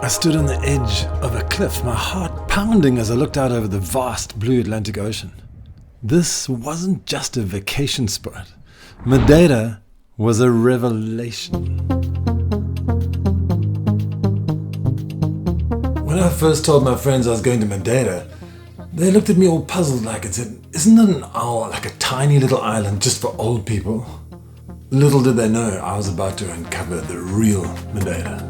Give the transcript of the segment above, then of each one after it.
I stood on the edge of a cliff, my heart pounding as I looked out over the vast blue Atlantic Ocean. This wasn't just a vacation spot. Madeira was a revelation. When I first told my friends I was going to Madeira, they looked at me all puzzled like and said, "Isn't it an owl, like a tiny little island just for old people?" Little did they know I was about to uncover the real Madeira.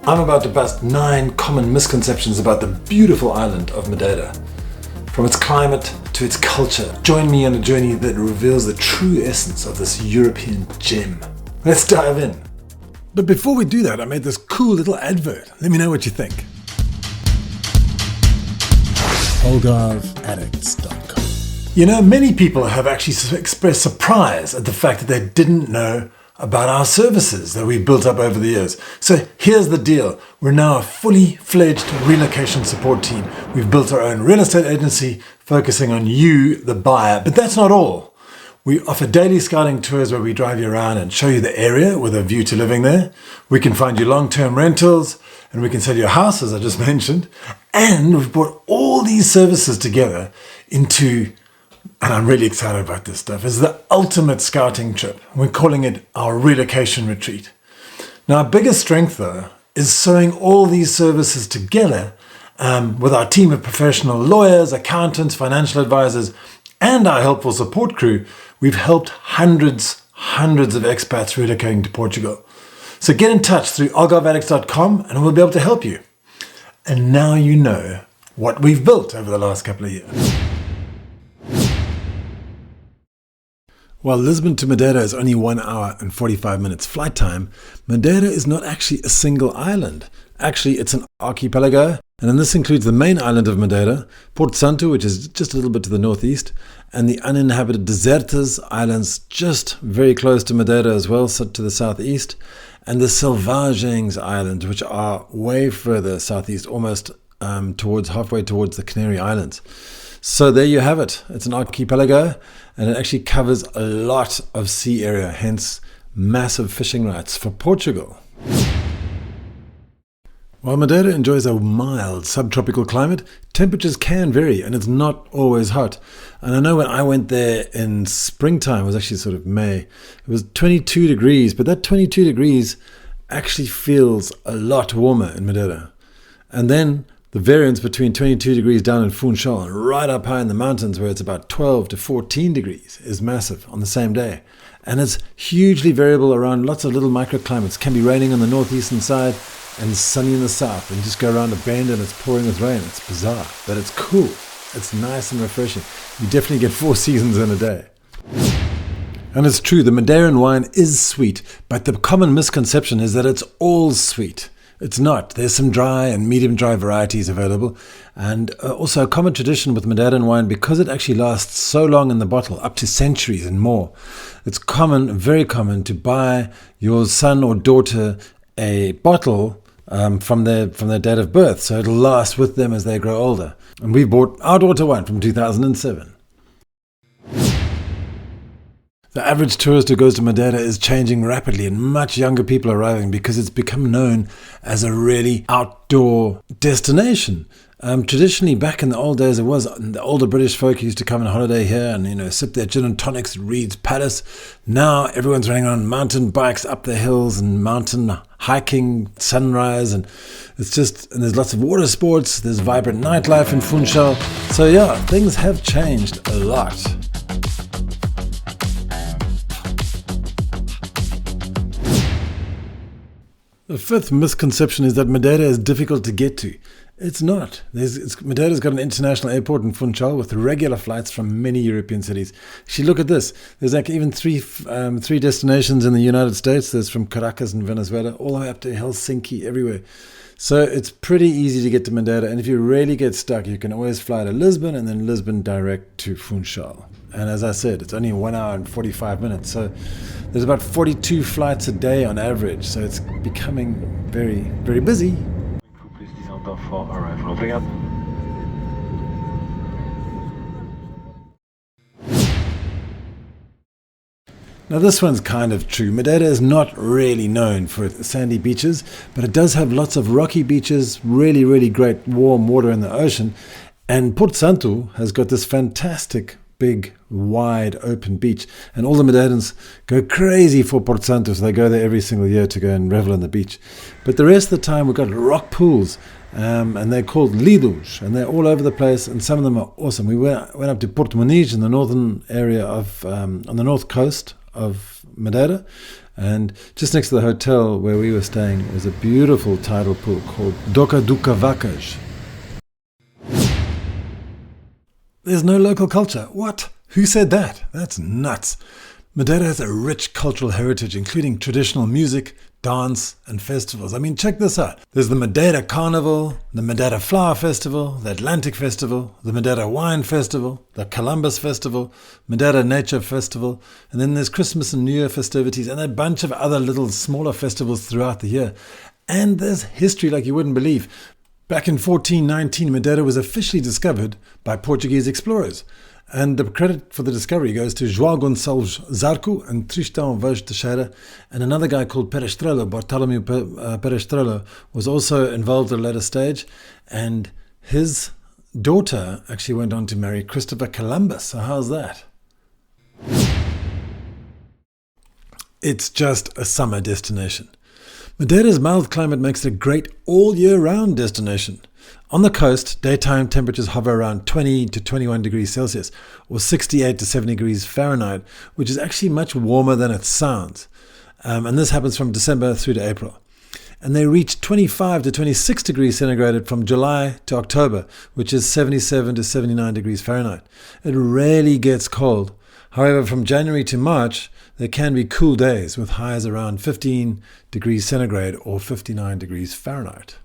I'm about to bust 9 common misconceptions about the beautiful island of Madeira. From its climate to its culture, join me on a journey that reveals the true essence of this European gem. Let's dive in. But before we do that, I made this cool little advert. Let me know what you think. AlgarveAddicts.com. You know, many people have actually expressed surprise at the fact that they didn't know about our services that we've built up over the years. So here's the deal. We're now a fully fledged relocation support team. We've built our own real estate agency focusing on you, the buyer. But that's not all. We offer daily scouting tours where we drive you around and show you the area with a view to living there. We can find you long-term rentals and we can sell you a house, as I just mentioned. And we've brought all these services together into, and I'm really excited about this stuff, is the ultimate scouting trip. We're calling it our relocation retreat. Now, our biggest strength, though, is sewing all these services together with our team of professional lawyers, accountants, financial advisors, and our helpful support crew. We've helped hundreds of expats relocating to Portugal. So get in touch through algarveaddicts.com and we'll be able to help you. And now you know what we've built over the last couple of years. While Lisbon to Madeira is only 1 hour and 45 minutes flight time, Madeira is not actually a single island. Actually, it's an archipelago, and this includes the main island of Madeira, Porto Santo, which is just a little bit to the northeast, and the uninhabited Desertas Islands, just very close to Madeira as well, to the southeast, and the Selvagens Islands, which are way further southeast, almost halfway towards the Canary Islands. So there you have it. It's an archipelago, and it actually covers a lot of sea area, hence massive fishing rights for Portugal. While Madeira enjoys a mild subtropical climate, temperatures can vary and it's not always hot. And I know when I went there in springtime, it was actually sort of May, it was 22 degrees, but that 22 degrees actually feels a lot warmer in Madeira. And then the variance between 22 degrees down in Funchal and right up high in the mountains where it's about 12 to 14 degrees is massive on the same day. And it's hugely variable around lots of little microclimates. It can be raining on the northeastern side and sunny in the south, and you just go around a bend and it's pouring with rain. It's bizarre, but it's cool. It's nice and refreshing. You definitely get 4 seasons in a day. And it's true, the Madeiran wine is sweet, but the common misconception is that it's all sweet. It's not. There's some dry and medium dry varieties available. And also a common tradition with Madeiran wine, because it actually lasts so long in the bottle, up to centuries and more. It's common, very common, to buy your son or daughter a bottle from their date of birth. So it'll last with them as they grow older. And we bought our daughter one from 2007. The average tourist who goes to Madeira is changing rapidly, and much younger people are arriving because it's become known as a really outdoor destination. Traditionally, back in the old days, it was the older British folk used to come on holiday here and sip their gin and tonics at Reed's Palace. Now everyone's running on mountain bikes up the hills and mountain hiking, sunrise, and there's lots of water sports. There's vibrant nightlife in Funchal. So yeah, things have changed a lot. The fifth misconception is that Madeira is difficult to get to. It's not. Madeira's got an international airport in Funchal with regular flights from many European cities. Actually, look at this. There's like even three destinations in the United States. There's from Caracas in Venezuela all the way up to Helsinki, everywhere. So it's pretty easy to get to Madeira, and if you really get stuck, you can always fly to Lisbon and then Lisbon direct to Funchal. And as I said, it's only 1 hour and 45 minutes. So there's about 42 flights a day on average. So it's becoming very, very busy. Now this one's kind of true. Madeira is not really known for its sandy beaches, but it does have lots of rocky beaches, really, really great warm water in the ocean. And Porto Santo has got this fantastic, big, wide, open beach. And all the Madeirans go crazy for Porto Santo, so they go there every single year to go and revel on the beach. But the rest of the time we've got rock pools, and they're called lidos, and they're all over the place, and some of them are awesome. We went up to Porto Muniz in the northern area of, on the north coast of Madeira, and just next to the hotel where we were staying was a beautiful tidal pool called Doca do Cavacas. There's no local culture. What? Who said that? That's nuts. Madeira has a rich cultural heritage, including traditional music, dance, and festivals. I mean, check this out. There's the Madeira Carnival, the Madeira Flower Festival, the Atlantic Festival, the Madeira Wine Festival, the Columbus Festival, Madeira Nature Festival, and then there's Christmas and New Year festivities, and a bunch of other little smaller festivals throughout the year. And there's history like you wouldn't believe. Back in 1419, Madeira was officially discovered by Portuguese explorers. And the credit for the discovery goes to João Gonçalves Zarco and Tristão Vaz Teixeira, and another guy called Perestrello, Bartolomeu Perestrello, was also involved at a later stage, and his daughter actually went on to marry Christopher Columbus. So how's that? It's just a summer destination. Madeira's mild climate makes it a great all-year-round destination. On the coast, daytime temperatures hover around 20 to 21 degrees Celsius, or 68 to 70 degrees Fahrenheit, which is actually much warmer than it sounds. And this happens from December through to April. And they reach 25 to 26 degrees centigrade from July to October, which is 77 to 79 degrees Fahrenheit. It rarely gets cold. However, from January to March, there can be cool days with highs around 15 degrees centigrade or 59 degrees Fahrenheit.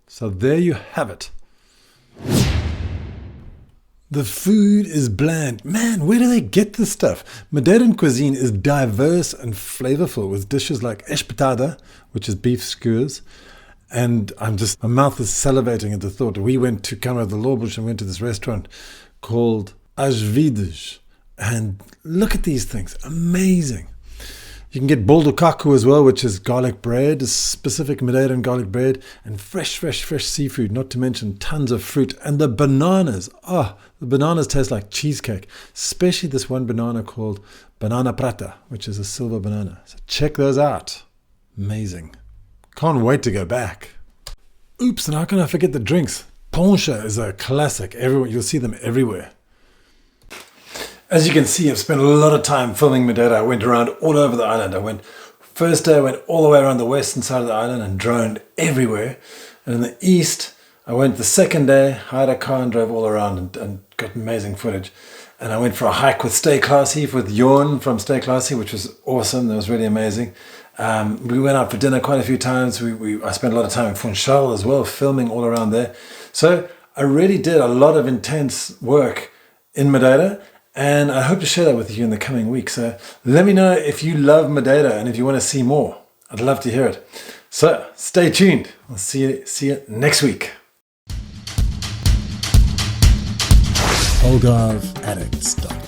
So there you have it. The food is bland. Man, where do they get this stuff? Madeiran cuisine is diverse and flavorful with dishes like espetada, which is beef skewers. And my mouth is salivating at the thought. We went to Câmara de Lobos and went to this restaurant called As Vidas. And look at these things. Amazing. You can get boldo kaku as well, which is garlic bread, a specific Madeiran garlic bread, and fresh seafood, not to mention tons of fruit. And the bananas. The bananas taste like cheesecake, especially this one banana called banana prata, which is a silver banana. So check those out. Amazing. Can't wait to go back. Oops, and how can I forget the drinks? Poncha is a classic. You'll see them everywhere. As you can see, I've spent a lot of time filming Madeira. I went around all over the island. First day I went all the way around the western side of the island and droned everywhere. And in the east, I went the second day, hired a car and drove all around and got amazing footage. And I went for a hike with Stay Classy, with Jorn from Stay Classy, which was awesome. That was really amazing. We went out for dinner quite a few times. I spent a lot of time in Funchal as well, filming all around there. So I really did a lot of intense work in Madeira. And I hope to share that with you in the coming weeks. So let me know if you love Madeira and if you want to see more. I'd love to hear it. So stay tuned. I'll see you next week. Algarve Addicts.com